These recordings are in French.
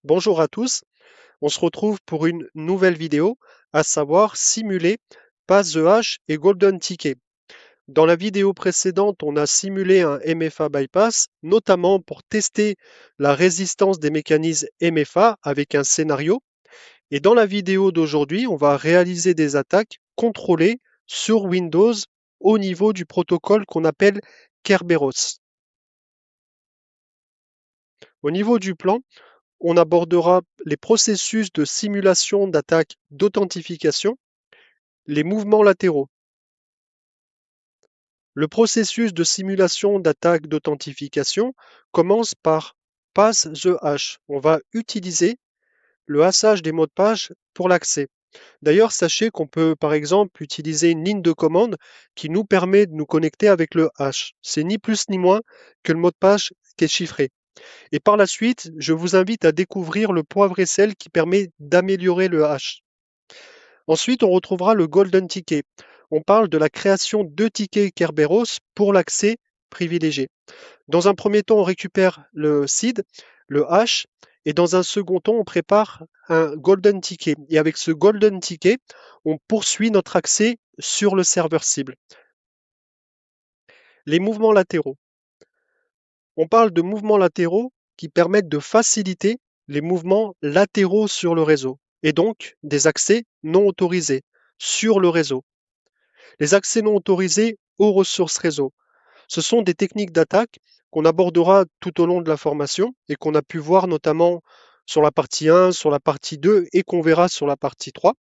Bonjour à tous, on se retrouve pour une nouvelle vidéo, à savoir simuler Pass the Hash et Golden Ticket. Dans la vidéo précédente, on a simulé un MFA bypass, notamment pour tester la résistance des mécanismes MFA avec un scénario. Et dans la vidéo d'aujourd'hui, on va réaliser des attaques contrôlées sur Windows au niveau du protocole qu'on appelle Kerberos. Au niveau du plan, on abordera les processus de simulation d'attaque d'authentification, les mouvements latéraux. Le processus de simulation d'attaque d'authentification commence par Pass the Hash. On va utiliser le hassage des mots de passe pour l'accès. D'ailleurs, sachez qu'on peut par exemple utiliser une ligne de commande qui nous permet de nous connecter avec le hash. C'est ni plus ni moins que le mot de passe qui est chiffré. Et par la suite, je vous invite à découvrir le poivre et sel qui permet d'améliorer le hash. Ensuite, on retrouvera le Golden Ticket. On parle de la création de tickets Kerberos pour l'accès privilégié. Dans un premier temps, on récupère le seed, le hash, et dans un second temps, on prépare un Golden Ticket. Et avec ce Golden Ticket, on poursuit notre accès sur le serveur cible. Les mouvements latéraux. On parle de mouvements latéraux qui permettent de faciliter les mouvements latéraux sur le réseau et donc des accès non autorisés sur le réseau. Les accès non autorisés aux ressources réseau. Ce sont des techniques d'attaque qu'on abordera tout au long de la formation et qu'on a pu voir notamment sur la partie 1, sur la partie 2 et qu'on verra sur la partie 3.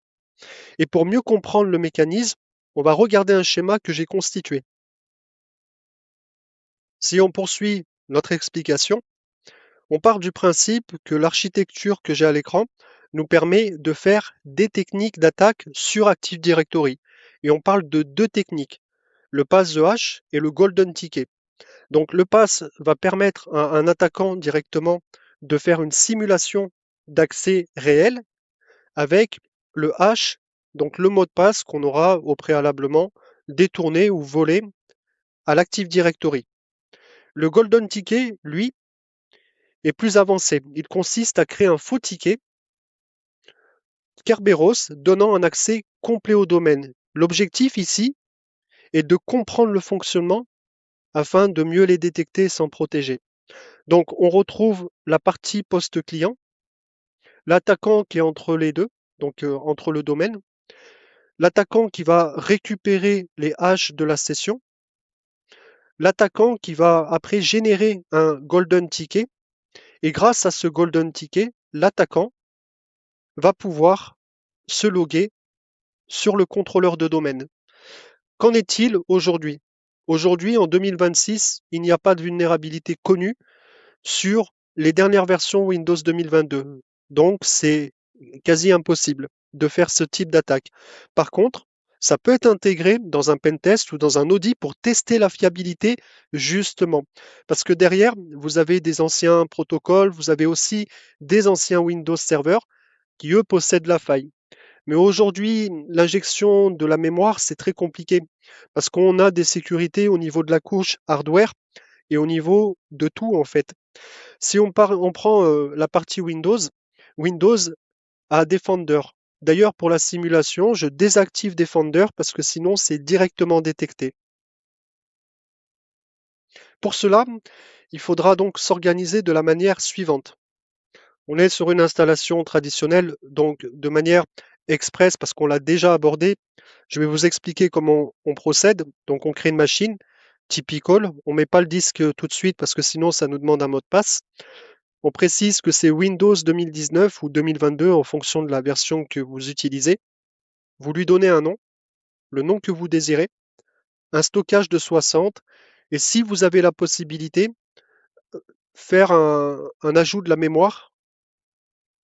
Et pour mieux comprendre le mécanisme, on va regarder un schéma que j'ai constitué. Si on poursuit notre explication, on part du principe que l'architecture que j'ai à l'écran nous permet de faire des techniques d'attaque sur Active Directory. Et on parle de deux techniques, le pass the hash et le golden ticket. Donc le pass va permettre à un attaquant directement de faire une simulation d'accès réel avec le hash, donc le mot de passe qu'on aura au préalablement détourné ou volé à l'Active Directory. Le golden ticket, lui, est plus avancé. Il consiste à créer un faux ticket Kerberos donnant un accès complet au domaine. L'objectif ici est de comprendre le fonctionnement afin de mieux les détecter sans protéger. Donc on retrouve la partie post-client, l'attaquant qui est entre les deux, donc entre le domaine, l'attaquant qui va récupérer les haches de la session, l'attaquant qui va après générer un golden ticket, et grâce à ce golden ticket, l'attaquant va pouvoir se loguer sur le contrôleur de domaine. Qu'en est-il aujourd'hui? Aujourd'hui, en 2026, il n'y a pas de vulnérabilité connue sur les dernières versions Windows 2022. Donc, c'est quasi impossible de faire ce type d'attaque. Par contre, ça peut être intégré dans un pentest ou dans un audit pour tester la fiabilité, justement. Parce que derrière, vous avez des anciens protocoles, vous avez aussi des anciens Windows Server qui, eux, possèdent la faille. Mais aujourd'hui, l'injection de la mémoire, c'est très compliqué parce qu'on a des sécurités au niveau de la couche hardware et au niveau de tout, en fait. Si on prend la partie Windows, Windows a Defender. D'ailleurs, pour la simulation, je désactive Defender parce que sinon, c'est directement détecté. Pour cela, il faudra donc s'organiser de la manière suivante. On est sur une installation traditionnelle, donc de manière express, parce qu'on l'a déjà abordé. Je vais vous expliquer comment on procède. Donc on crée une machine, typical. On ne met pas le disque tout de suite parce que sinon ça nous demande un mot de passe. On précise que c'est Windows 2019 ou 2022 en fonction de la version que vous utilisez. Vous lui donnez un nom, le nom que vous désirez, un stockage de 60, et si vous avez la possibilité, faire un ajout de la mémoire,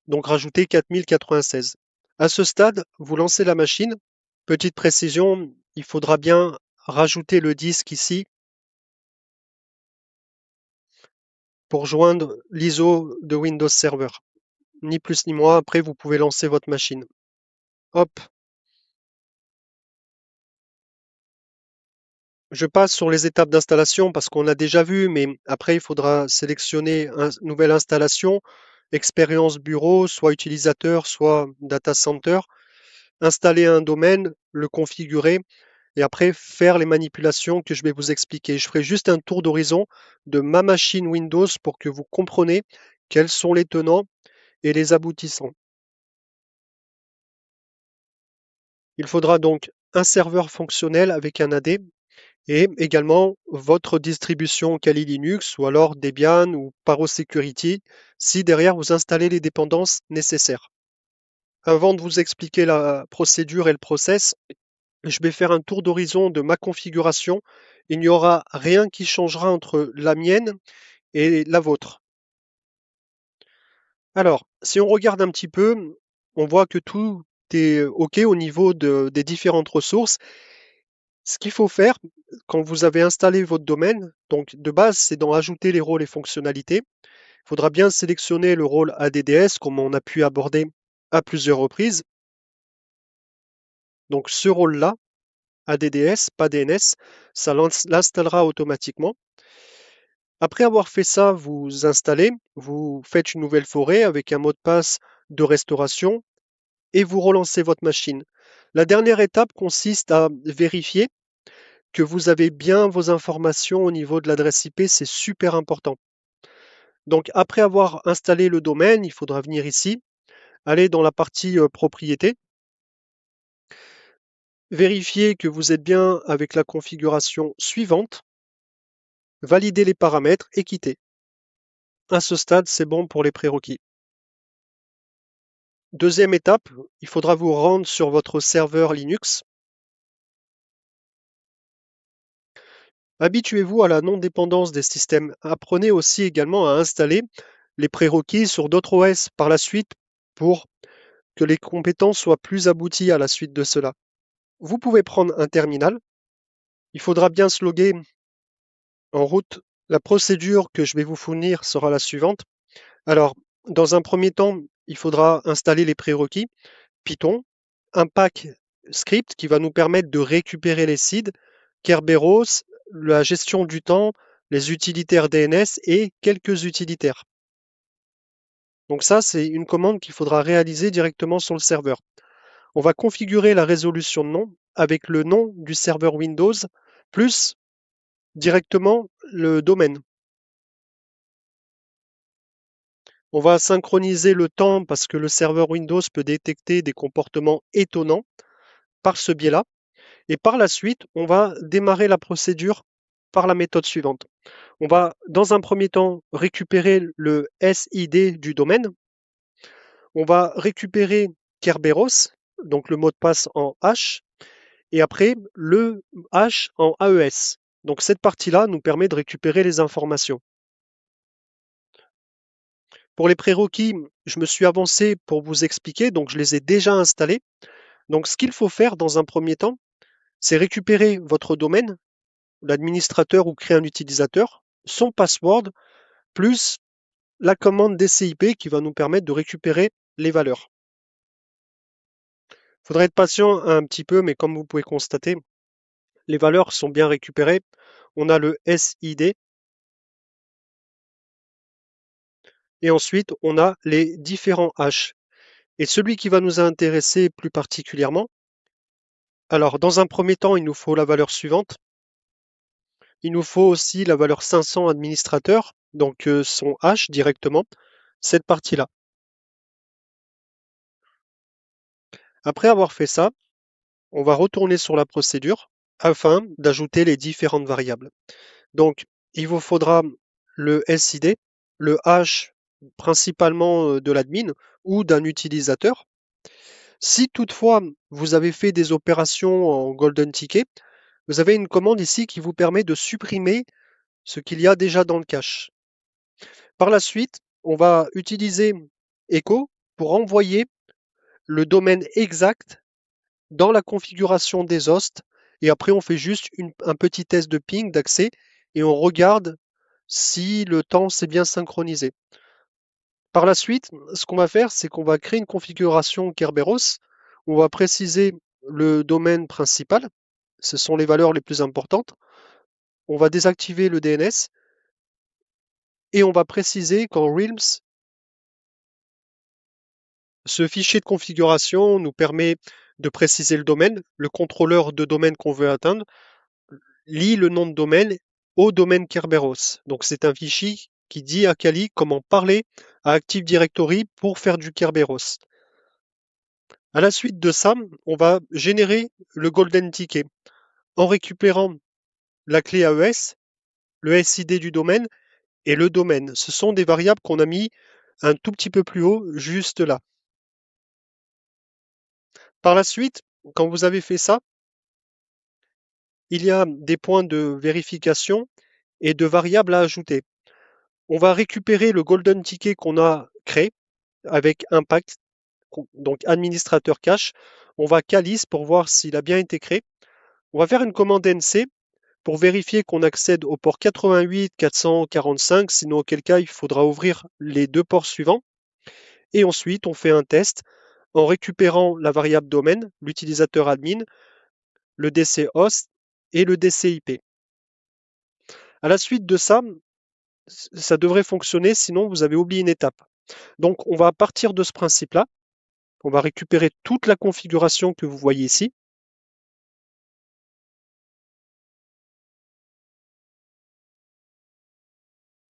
donc rajouter 4096. À ce stade, vous lancez la machine. Petite précision, il faudra bien rajouter le disque ici pour joindre l'ISO de Windows Server. Ni plus ni moins, après vous pouvez lancer votre machine. Hop, je passe sur les étapes d'installation parce qu'on a déjà vu, mais après il faudra sélectionner une nouvelle installation expérience bureau, soit utilisateur, soit data center, installer un domaine, le configurer et après faire les manipulations que je vais vous expliquer. Je ferai juste un tour d'horizon de ma machine Windows pour que vous compreniez quels sont les tenants et les aboutissants. Il faudra donc un serveur fonctionnel avec un AD et également votre distribution Kali Linux ou alors Debian ou Paro Security si derrière vous installez les dépendances nécessaires. Avant de vous expliquer la procédure et le process, je vais faire un tour d'horizon de ma configuration. Il n'y aura rien qui changera entre la mienne et la vôtre. Alors, si on regarde un petit peu, on voit que tout est OK au niveau des différentes ressources. Ce qu'il faut faire quand vous avez installé votre domaine, donc de base, c'est dans Ajouter les rôles et fonctionnalités. Il faudra bien sélectionner le rôle ADDS, comme on a pu aborder à plusieurs reprises. Donc ce rôle-là, ADDS, pas DNS, ça l'installera automatiquement. Après avoir fait ça, vous installez, vous faites une nouvelle forêt avec un mot de passe de restauration et vous relancez votre machine. La dernière étape consiste à vérifier que vous avez bien vos informations au niveau de l'adresse IP, c'est super important. Donc après avoir installé le domaine, il faudra venir ici, aller dans la partie propriété, vérifier que vous êtes bien avec la configuration suivante, valider les paramètres et quitter. À ce stade, c'est bon pour les prérequis. Deuxième étape, il faudra vous rendre sur votre serveur Linux. Habituez-vous à la non-dépendance des systèmes. Apprenez aussi également à installer les prérequis sur d'autres OS par la suite pour que les compétences soient plus abouties à la suite de cela. Vous pouvez prendre un terminal. Il faudra bien se loguer en route. La procédure que je vais vous fournir sera la suivante. Alors, dans un premier temps, il faudra installer les prérequis. Python, un pack script qui va nous permettre de récupérer les seeds, Kerberos, la gestion du temps, les utilitaires DNS et quelques utilitaires. Donc ça, c'est une commande qu'il faudra réaliser directement sur le serveur. On va configurer la résolution de nom avec le nom du serveur Windows plus directement le domaine. On va synchroniser le temps parce que le serveur Windows peut détecter des comportements étonnants par ce biais-là. Et par la suite, on va démarrer la procédure par la méthode suivante. On va, dans un premier temps, récupérer le SID du domaine. On va récupérer Kerberos, donc le mot de passe en H, et après le H en AES. Donc cette partie-là nous permet de récupérer les informations. Pour les prérequis, je me suis avancé pour vous expliquer, donc je les ai déjà installés. Donc ce qu'il faut faire dans un premier temps, c'est récupérer votre domaine, l'administrateur ou créer un utilisateur, son password, plus la commande DCIP qui va nous permettre de récupérer les valeurs. Il faudrait être patient un petit peu, mais comme vous pouvez constater, les valeurs sont bien récupérées. On a le SID et ensuite on a les différents H. Et celui qui va nous intéresser plus particulièrement, alors dans un premier temps, il nous faut la valeur suivante. Il nous faut aussi la valeur 500 administrateur, donc son H directement, cette partie-là. Après avoir fait ça, on va retourner sur la procédure afin d'ajouter les différentes variables. Donc, il vous faudra le SID, le H principalement de l'admin ou d'un utilisateur. Si toutefois vous avez fait des opérations en Golden Ticket, vous avez une commande ici qui vous permet de supprimer ce qu'il y a déjà dans le cache. Par la suite, on va utiliser Echo pour envoyer le domaine exact dans la configuration des hosts et après on fait juste un petit test de ping d'accès et on regarde si le temps s'est bien synchronisé. Par la suite, ce qu'on va faire, c'est qu'on va créer une configuration Kerberos. On va préciser le domaine principal. Ce sont les valeurs les plus importantes. On va désactiver le DNS et on va préciser qu'en Realms, Ce fichier de configuration nous permet de préciser le domaine. Le contrôleur de domaine qu'on veut atteindre lie le nom de domaine au domaine Kerberos. Donc c'est un fichier qui dit à Kali comment parler à Active Directory pour faire du Kerberos. À la suite de ça, on va générer le Golden Ticket en récupérant la clé AES, le SID du domaine et le domaine. Ce sont des variables qu'on a mis un tout petit peu plus haut, juste là. Par la suite, quand vous avez fait ça, il y a des points de vérification et de variables à ajouter. On va récupérer le Golden Ticket qu'on a créé avec Impact, donc administrateur cache. On va calice pour voir s'il a bien été créé. On va faire une commande NC pour vérifier qu'on accède au port 88 445, sinon auquel cas il faudra ouvrir les deux ports suivants. Et ensuite, on fait un test en récupérant la variable domaine, l'utilisateur admin, le DC host et le DC IP. À la suite de ça, ça devrait fonctionner, sinon vous avez oublié une étape. Donc on va partir de ce principe-là. On va récupérer toute la configuration que vous voyez ici.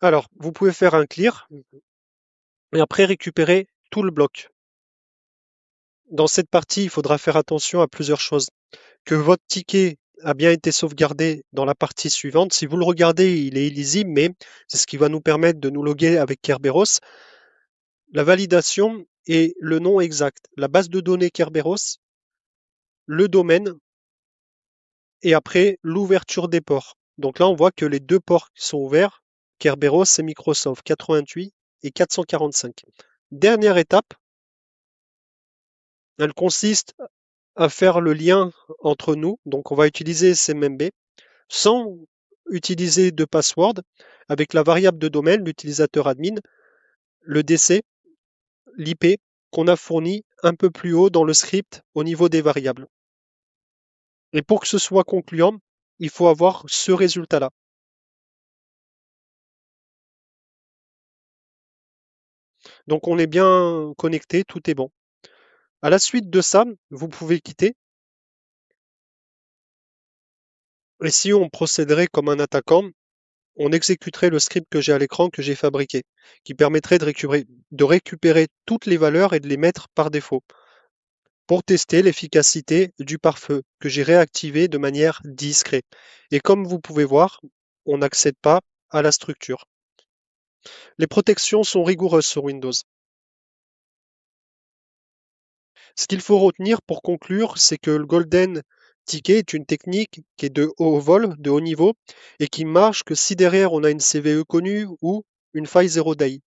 Alors, vous pouvez faire un clear et après récupérer tout le bloc. Dans cette partie, il faudra faire attention à plusieurs choses. Que votre ticket a bien été sauvegardé dans la partie suivante. Si vous le regardez, il est illisible, mais c'est ce qui va nous permettre de nous loguer avec Kerberos. La validation et le nom exact. La base de données Kerberos, le domaine et après l'ouverture des ports. Donc là, on voit que les deux ports qui sont ouverts, Kerberos et Microsoft 88 et 445. Dernière étape, elle consiste à faire le lien entre nous. Donc on va utiliser SMMB sans utiliser de password avec la variable de domaine, l'utilisateur admin, le DC, l'IP qu'on a fourni un peu plus haut dans le script au niveau des variables. Et pour que ce soit concluant, il faut avoir ce résultat-là. Donc on est bien connecté, tout est bon. À la suite de ça, vous pouvez quitter. Et si on procéderait comme un attaquant, on exécuterait le script que j'ai à l'écran, que j'ai fabriqué, qui permettrait de récupérer toutes les valeurs et de les mettre par défaut pour tester l'efficacité du pare-feu que j'ai réactivé de manière discrète. Et comme vous pouvez voir, on n'accède pas à la structure. Les protections sont rigoureuses sur Windows. Ce qu'il faut retenir pour conclure, c'est que le Golden Ticket est une technique qui est de haut vol, de haut niveau, et qui marche que si derrière on a une CVE connue ou une faille 0 day.